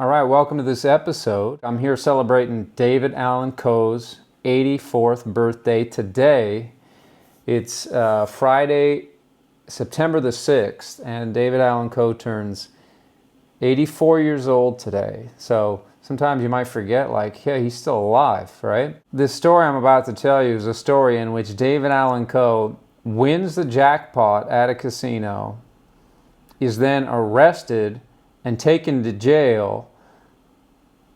All right, welcome to this episode. I'm here celebrating David Allan Coe's 84th birthday today. It's Friday, September the 6th, and David Allan Coe turns 84 years old today. So sometimes you might forget, like, yeah, he's still alive, right? This story I'm about to tell you is a story in which David Allan Coe wins the jackpot at a casino, is then arrested and taken to jail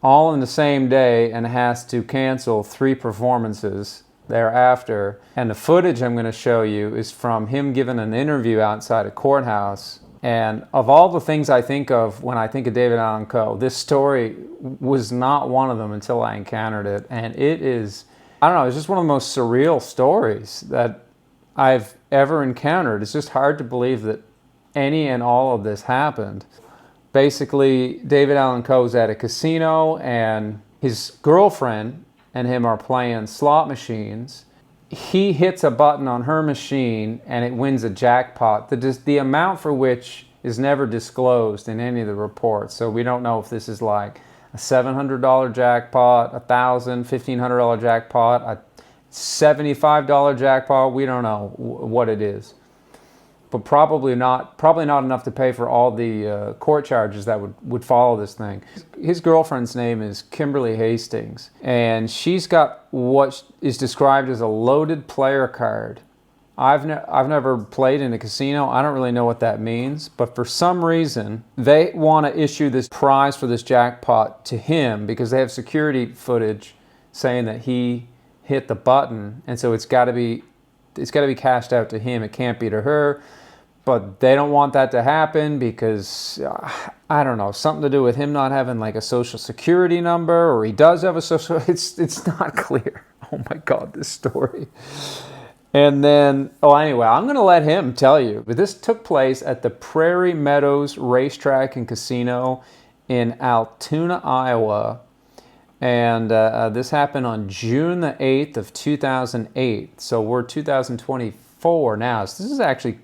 all in the same day, and has to cancel 3 performances thereafter. And the footage I'm going to show you is from him giving an interview outside a courthouse. And of all the things I think of when I think of David Allan Coe, this story was not one of them until I encountered it. And it is, I don't know, it's just one of the most surreal stories that I've ever encountered. It's just hard to believe that any and all of this happened. Basically, David Allan Coe's at a casino, and his girlfriend and him are playing slot machines. He hits a button on her machine, and it wins a jackpot, the amount for which is never disclosed in any of the reports. So we don't know if this is like a $700 jackpot, a $1,000, $1,500 jackpot, a $75 jackpot. We don't know what it is. But probably not enough to pay for all the court charges that would follow this thing. His girlfriend's name is Kimberly Hastings, and she's got what is described as a loaded player card. I've never played in a casino. I don't really know what that means, but for some reason they want to issue this prize for this jackpot to him because they have security footage saying that he hit the button, and so it's got to be cashed out to him. It can't be to her. But they don't want that to happen because, I don't know, something to do with him not having like a social security number, or he does have a social, it's not clear. Oh my God, this story. And then, anyway, I'm going to let him tell you. But this took place at the Prairie, Meadows Racetrack and Casino in Altoona, Iowa. And this happened on June the 8th of 2008. So we're 2024 now. So this is actually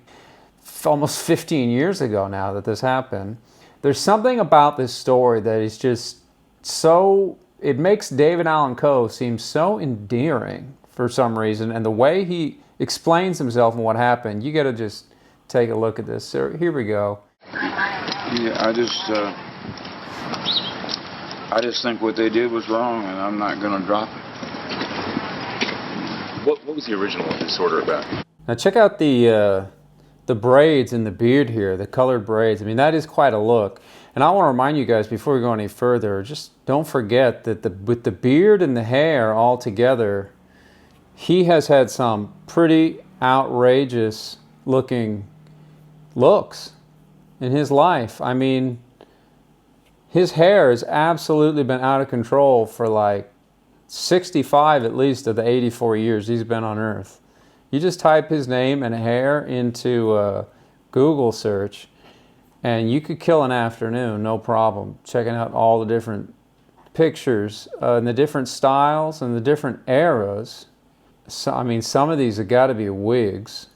almost 15 years ago now that this happened. There's something about this story that is just so, it makes David Allan Coe seem so endearing for some reason, and the way he explains himself and what happened, you got to just take a look at this. So here we go. Yeah, I just think what they did was wrong, and I'm not going to drop it. What was the original disorder about? Now check out the braids in the beard here, the colored braids. I mean, that is quite a look. And I want to remind you guys, before we go any further, just don't forget that with the beard and the hair all together, he has had some pretty outrageous looking looks in his life. I mean, his hair has absolutely been out of control for like 65 at least of the 84 years he's been on Earth. You just type his name and hair into Google search, and you could kill an afternoon, no problem, checking out all the different pictures and the different styles and the different eras. So, I mean, some of these have got to be wigs.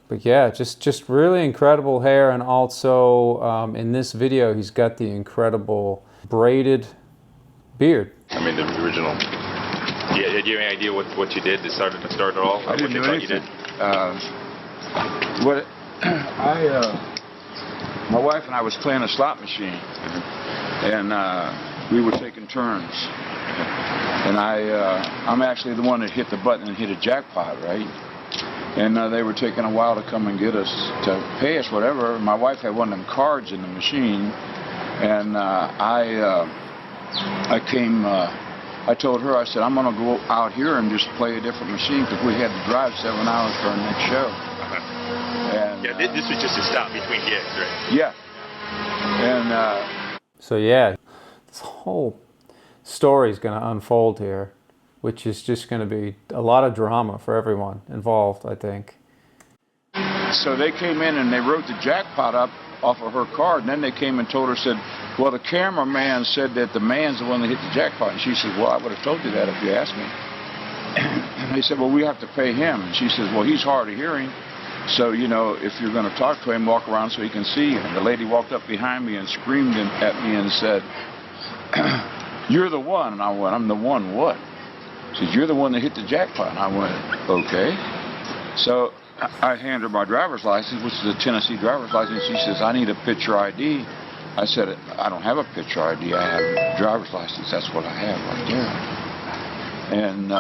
But yeah, just really incredible hair, and also in this video, he's got the incredible braided beard. I mean, the original. Yeah, did you have any idea what you did to start it all? I didn't do anything. My wife and I was playing a slot machine, and we were taking turns. And I'm actually the one that hit the button and hit a jackpot, right? And they were taking a while to come and get us, to pay us whatever. My wife had one of them cards in the machine, and I told her, I said, I'm going to go out here and just play a different machine because we had to drive 7 hours for our next show. And, yeah, this was just a stop between gigs, right? Yeah. And so yeah, this whole story is going to unfold here, which is just going to be a lot of drama for everyone involved, I think. So they came in and they wrote the jackpot up off of her card, and then they came and told her, said, well, the cameraman said that the man's the one that hit the jackpot. And she said, well, I would have told you that if you asked me. And they said, well, we have to pay him. And she says, well, he's hard of hearing. So, you know, if you're going to talk to him, walk around so he can see you. And the lady walked up behind me and screamed at me and said, "You're the one." And I went, "I'm the one what?" She said, "You're the one that hit the jackpot." And I went, "Okay." So I handed her my driver's license, which is a Tennessee driver's license. She says, "I need a picture ID." I said, "I don't have a picture ID. I have a driver's license. That's what I have right there." And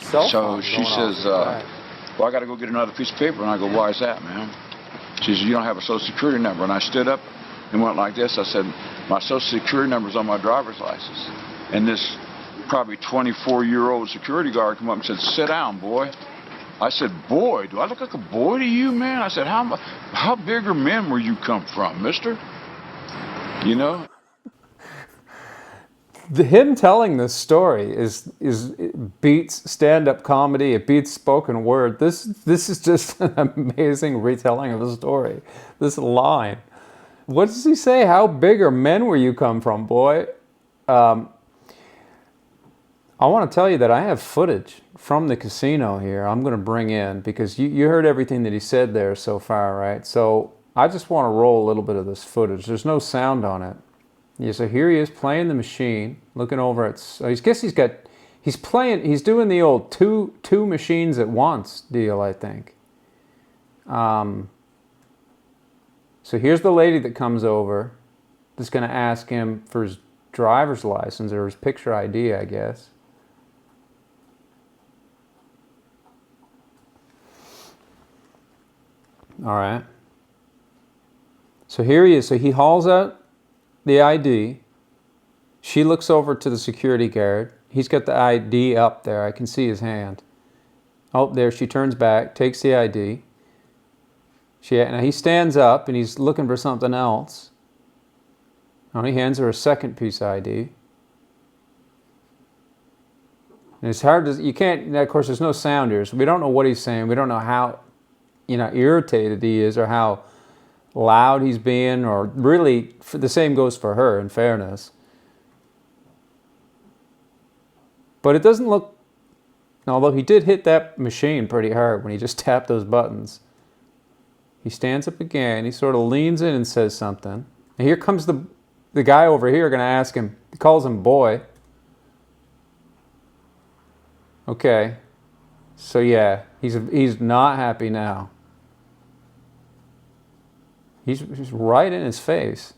so she says, "Well, I got to go get another piece of paper." And I go, "Why is that, ma'am?" She says, "You don't have a social security number." And I stood up and went like this. I said, "My social security number's on my driver's license." And this probably 24-year-old security guard came up and said, "Sit down, boy." I said, "Boy? Do I look like a boy to you, man?" I said, how big are men where you come from, mister? You know? Him telling this story it beats stand-up comedy. It beats spoken word. This is just an amazing retelling of the story. This line. What does he say? How big are men where you come from, boy? I want to tell you that I have footage from the casino here I'm going to bring in, because you heard everything that he said there so far, right? So I just want to roll a little bit of this footage. There's no sound on it. Yeah, so here he is playing the machine, looking over at. I guess he's doing the old two machines at once deal, I think. So here's the lady that comes over, that's going to ask him for his driver's license or his picture ID, I guess. All right. So here he is. So he hauls out the ID. She looks over to the security guard. He's got the ID up there. I can see his hand. Oh, there. She turns back, takes the ID. Now he stands up and he's looking for something else. Now he hands her a second piece of ID. And it's hard to, you can't, of course there's no sound here, so we don't know what he's saying. We don't know how, irritated he is or how loud he's being, or really, the same goes for her, in fairness. But it doesn't look, although he did hit that machine pretty hard when he just tapped those buttons. He stands up again, he sort of leans in and says something. And here comes the guy over here going to ask him, he calls him boy. Okay, so yeah, he's not happy now. He's right in his face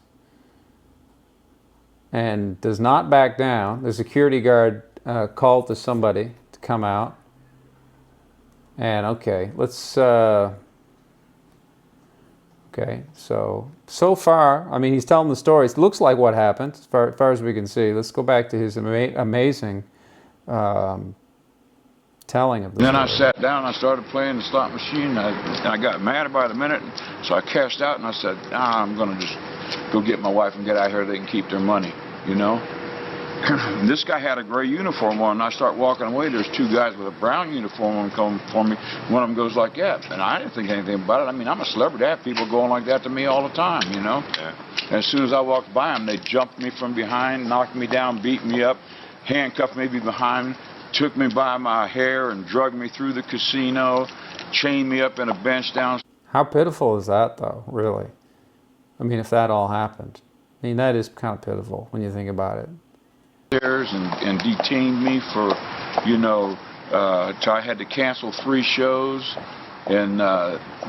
and does not back down. The security guard called to somebody to come out. And okay, let's. Okay, so far, I mean, he's telling the story. It looks like what happened, as far as we can see. Let's go back to his amazing telling of the Then story. I sat down and I started playing the slot machine. I got mad about a minute, so I cashed out and I said, I'm going to just go get my wife and get out of here. They can keep their money, you know. This guy had a gray uniform on, and I start walking away. There's two guys with a brown uniform on coming for me. One of them goes like that, and I didn't think anything about it. I mean, I'm a celebrity. I have people going like that to me all the time, you know. Yeah. And as soon as I walked by them, they jumped me from behind, knocked me down, beat me up, handcuffed me behind, took me by my hair and dragged me through the casino, chained me up in a bench down. How pitiful is that, though, really? I mean, if that all happened. I mean, that is kind of pitiful when you think about it. And detained me for, you know, till I had to cancel 3 shows, and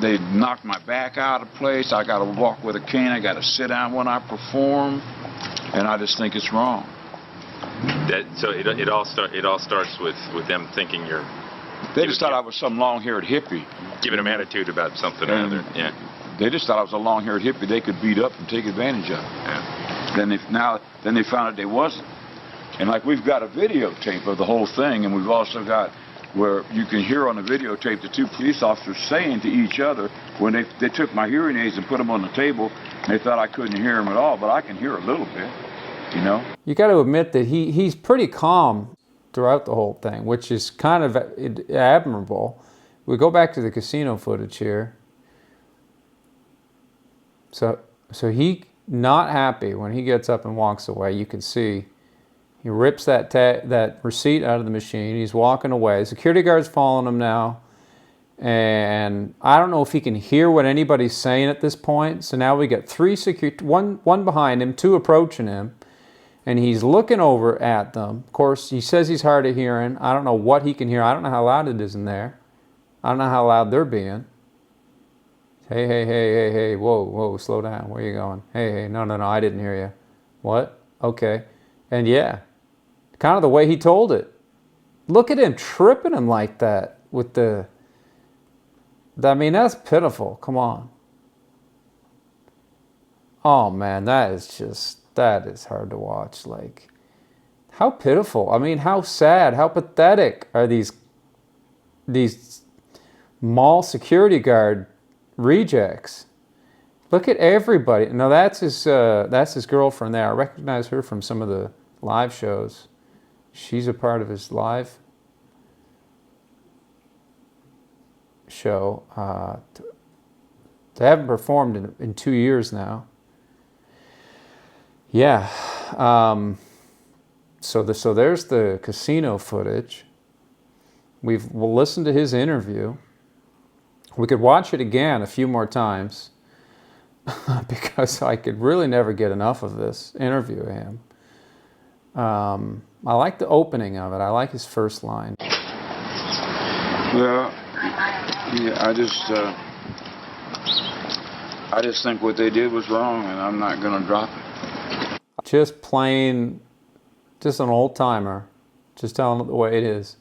they knocked my back out of place. I got to walk with a cane. I got to sit down when I perform, and I just think it's wrong. So it all starts with them thinking you're. They just thought I was some long-haired hippie. Giving them attitude about something or other. Yeah. They just thought I was a long-haired hippie they could beat up and take advantage of. Yeah. Then they found out they wasn't. And like, we've got a videotape of the whole thing, and we've also got where you can hear on the videotape the 2 police officers saying to each other, when they took my hearing aids and put them on the table, they thought I couldn't hear them at all, but I can hear a little bit, you know? You got to admit that he's pretty calm throughout the whole thing, which is kind of admirable. We go back to the casino footage here. So he not happy when he gets up and walks away. You can see he rips that receipt out of the machine. He's walking away. Security guard's following him now, And I don't know if he can hear what anybody's saying at this point. So now we got 3 security, one behind him, 2 approaching him, and he's looking over at them. Of course, he says he's hard of hearing. I don't know what he can hear. I don't know how loud it is in there. I don't know how loud they're being. Hey, hey, hey, hey, hey, whoa, whoa, slow down. Where are you going? Hey, hey, no, no, no, I didn't hear you. What? Okay. And yeah, kind of the way he told it. Look at him tripping him like that with the... I mean, that's pitiful. Come on. Oh, man, that is hard to watch. Like, how pitiful. I mean, how sad, how pathetic are these mall security guard rejects. Look at everybody. No, that's his girlfriend there. I recognize her from some of the live shows. She's a part of his live show. They haven't performed in 2 years now. Yeah. So there's the casino footage. We'll listen to his interview. We could watch it again a few more times because I could really never get enough of this interview of him. I like the opening of it. I like his first line. Well, yeah, I just think what they did was wrong, and I'm not going to drop it. Just plain, just an old timer, just telling it the way it is.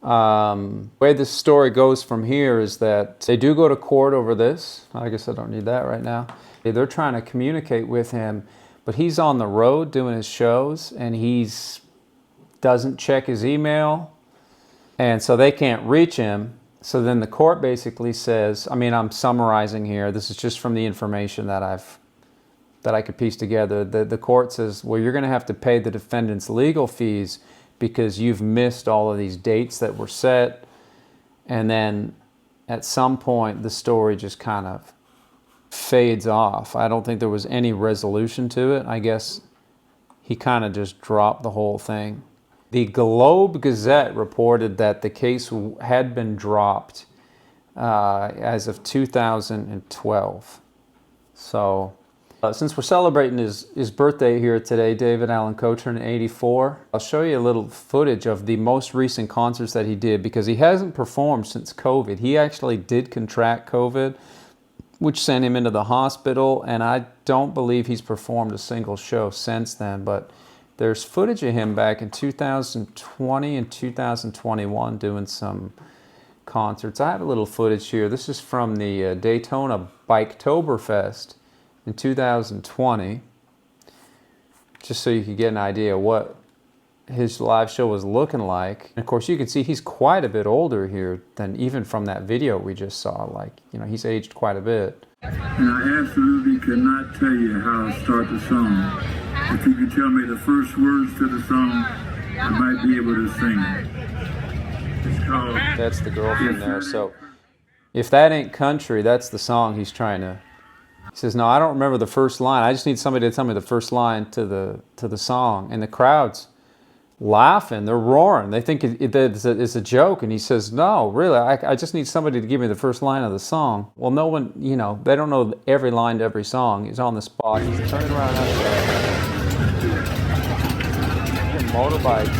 The way this story goes from here is that they do go to court over this. I guess I don't need that right now. They're trying to communicate with him, but he's on the road doing his shows, and doesn't check his email, and so they can't reach him. So then the court basically says, I mean, I'm summarizing here. This is just from the information that I could piece together. The court says, well, you're going to have to pay the defendant's legal fees because you've missed all of these dates that were set. And then at some point, the story just kind of fades off. I don't think there was any resolution to it. I guess he kind of just dropped the whole thing. The Globe Gazette reported that the case had been dropped as of 2012. So since we're celebrating his birthday here today, David Allan Coe turned 84, I'll show you a little footage of the most recent concerts that he did, because he hasn't performed since COVID. He actually did contract COVID, which sent him into the hospital, and I don't believe he's performed a single show since then. But there's footage of him back in 2020 and 2021 doing some concerts. I have a little footage here. This is from the Daytona Biketoberfest in 2020, just so you could get an idea what his live show was looking like. And of course, you can see he's quite a bit older here than even from that video we just saw. Like, you know, he's aged quite a bit. And I absolutely cannot tell you how to start the song. If you could tell me the first words to the song, I might be able to sing it. It's called... That's the girlfriend there. So if that ain't country, that's the song he's trying to... He says, no, I don't remember the first line. I just need somebody to tell me the first line to the song. And the crowd's laughing. They're roaring. They think it's a joke. And he says, no, really, I just need somebody to give me the first line of the song. Well, no one, you know, they don't know every line to every song. He's on the spot. He's turning around that motorbikes.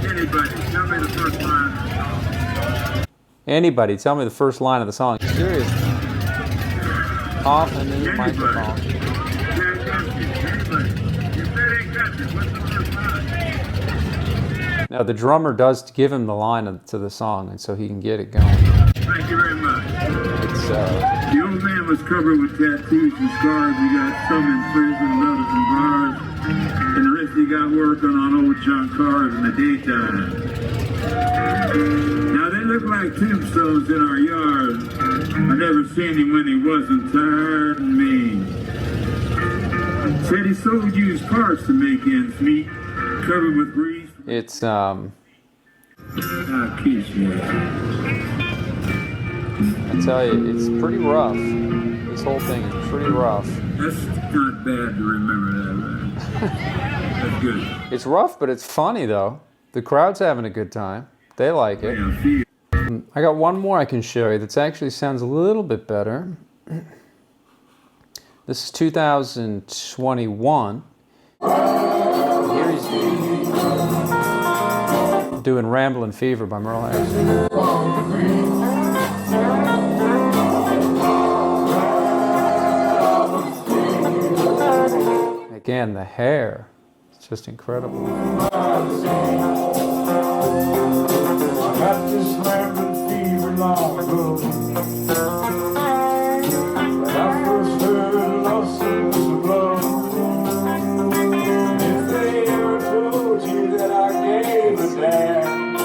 Anybody, tell me the first line. Anybody, tell me the first line of the song. Seriously. Off into the microphone. Now the drummer does give him the line to the song, and so he can get it going. Thank you very much. It's, the old man was covered with tattoos and scars. He got some in prison, others in bars, and the rest he got working on old junk cars in the daytime. Now they look like tombstones in our yard. I never seen him when he wasn't tired and mean. Said he sold used parts to make ends meet, covered with grease. It's I tell you, it's pretty rough. This whole thing is pretty rough. That's not bad to remember that, right? That's good. It's rough, but it's funny though. The crowd's having a good time. They like it. I got one more I can show you that actually sounds a little bit better. This is 2021. Here he's doing Ramblin' Fever by Merle Harrison. Again, the hair. It's just incredible. Got this rambling fever long ago. When I first heard love songs of love. If they ever told you that I gave a damn,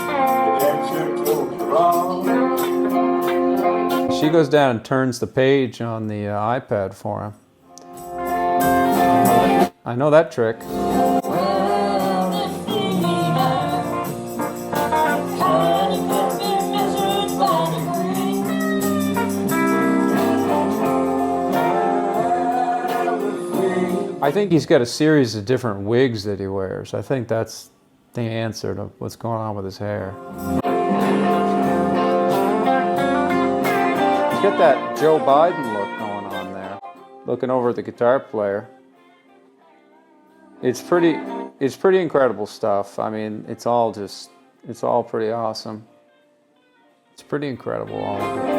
that sure told you wrong. She goes down and turns the page on the iPad for him. I know that trick. I think he's got a series of different wigs that he wears. I think that's the answer to what's going on with his hair. He's got that Joe Biden look going on there, looking over at the guitar player. It's pretty incredible stuff. I mean, it's all pretty awesome. It's pretty incredible, all of it.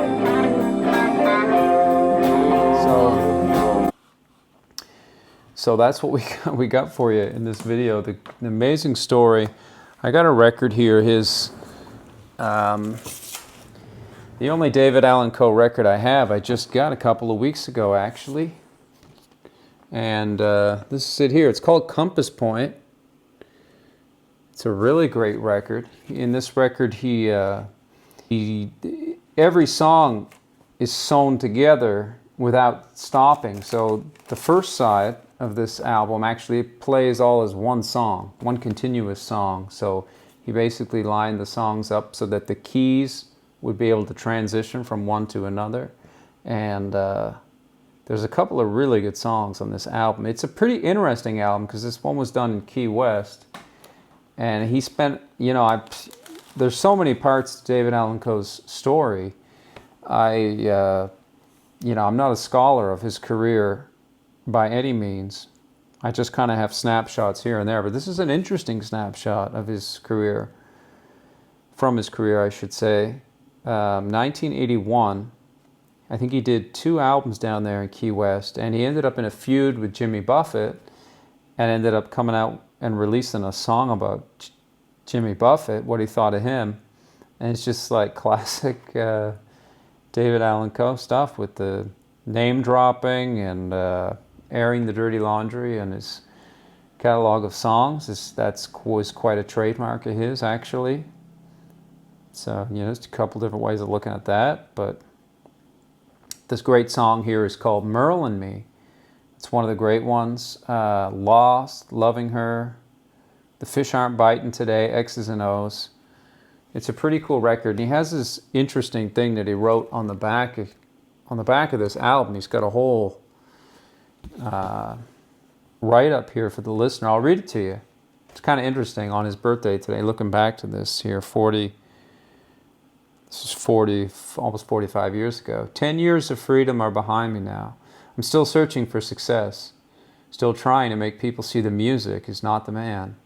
So that's what we got for you in this video. The amazing story. I got a record here. His the only David Allan Coe record I have, I just got a couple of weeks ago, actually. And this is it here. It's called Compass Point. It's a really great record. In this record, every song is sewn together without stopping. So the first side of this album actually plays all as one song, one continuous song. So he basically lined the songs up so that the keys would be able to transition from one to another. And there's a couple of really good songs on this album. It's a pretty interesting album because this one was done in Key West. And he spent, there's so many parts to David Allan Coe's story. I'm not a scholar of his career by any means. I just kind of have snapshots here and there, but this is an interesting snapshot of his career, from his career, I should say. 1981, I think he did 2 albums down there in Key West, and he ended up in a feud with Jimmy Buffett, and ended up coming out and releasing a song about Jimmy Buffett, what he thought of him, and it's just like classic David Allan Coe stuff with the name dropping and airing the dirty laundry and his catalog of songs. Was quite a trademark of his, actually. So, there's a couple different ways of looking at that, but this great song here is called Merle and Me. It's one of the great ones. Lost, Loving Her, The Fish Aren't Biting Today, X's and O's. It's a pretty cool record. And he has this interesting thing that he wrote on the back of this album. He's got a whole write-up here for the listener. I'll read it to you. It's kind of interesting on his birthday today, looking back to this here, almost 45 years ago. 10 years of freedom are behind me now. I'm still searching for success, still trying to make people see the music is not the man.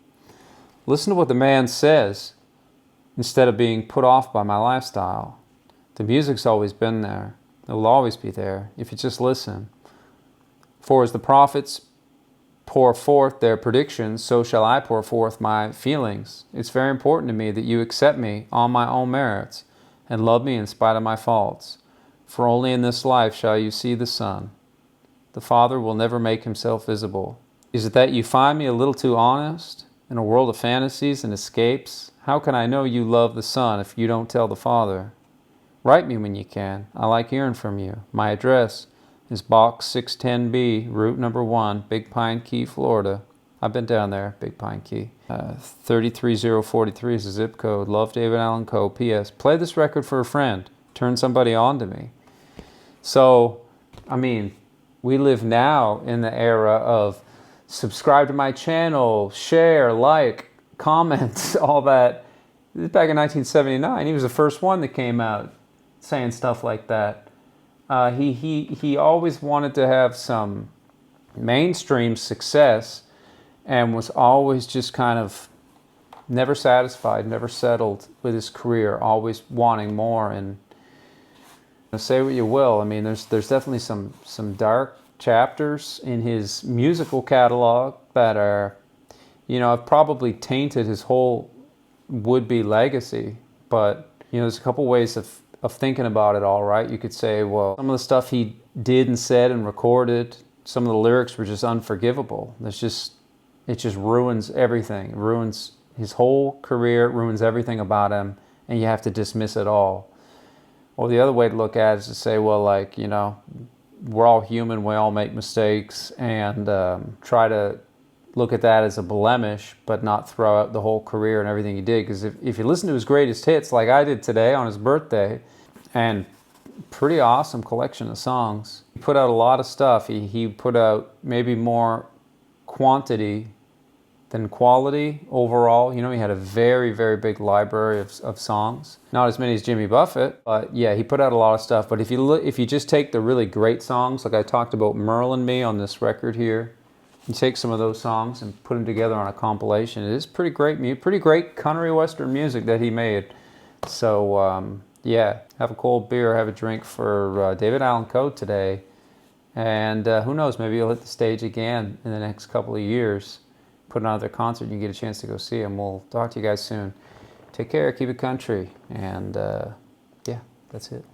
Listen to what the man says instead of being put off by my lifestyle. The music's always been there. It will always be there if you just listen. For as the prophets pour forth their predictions, so shall I pour forth my feelings. It's very important to me that you accept me on my own merits and love me in spite of my faults. For only in this life shall you see the Son. The Father will never make himself visible. Is it that you find me a little too honest? In a world of fantasies and escapes, how can I know you love the Son if you don't tell the Father? Write me when you can. I like hearing from you. My address is Box 610B, Route number 1, Big Pine Key, Florida. I've been down there, Big Pine Key. 33043 is the zip code. Love, David Allan Coe. P.S. Play this record for a friend. Turn somebody on to me. So, I mean, we live now in the era of subscribe to my channel, share, like, comment all that. Back in 1979, he was the first one that came out saying stuff like that. He always wanted to have some mainstream success and was always just kind of never satisfied, never settled with his career, always wanting more. And say what you will, I mean, there's definitely some dark chapters in his musical catalog that are, have probably tainted his whole would-be legacy. But, there's a couple ways of thinking about it all, right? You could say, well, some of the stuff he did and said and recorded, some of the lyrics were just unforgivable. It just ruins everything. It ruins his whole career, it ruins everything about him, and you have to dismiss it all. Or the other way to look at it is to say, well, like, we're all human, we all make mistakes, and try to look at that as a blemish, but not throw out the whole career and everything he did. Because if you listen to his greatest hits, like I did today on his birthday, and pretty awesome collection of songs. He put out a lot of stuff. He put out maybe more quantity than quality overall. He had a very, very big library of songs. Not as many as Jimmy Buffett, but yeah, he put out a lot of stuff. But if you just take the really great songs, like I talked about Merle and Me on this record here, you take some of those songs and put them together on a compilation. It is pretty great country western music that he made. So yeah, have a cold beer, have a drink for David Allan Coe today. And who knows, maybe he'll hit the stage again in the next couple of years. Put on another concert and you get a chance to go see him. We'll talk to you guys soon. Take care, keep it country, and yeah, that's it.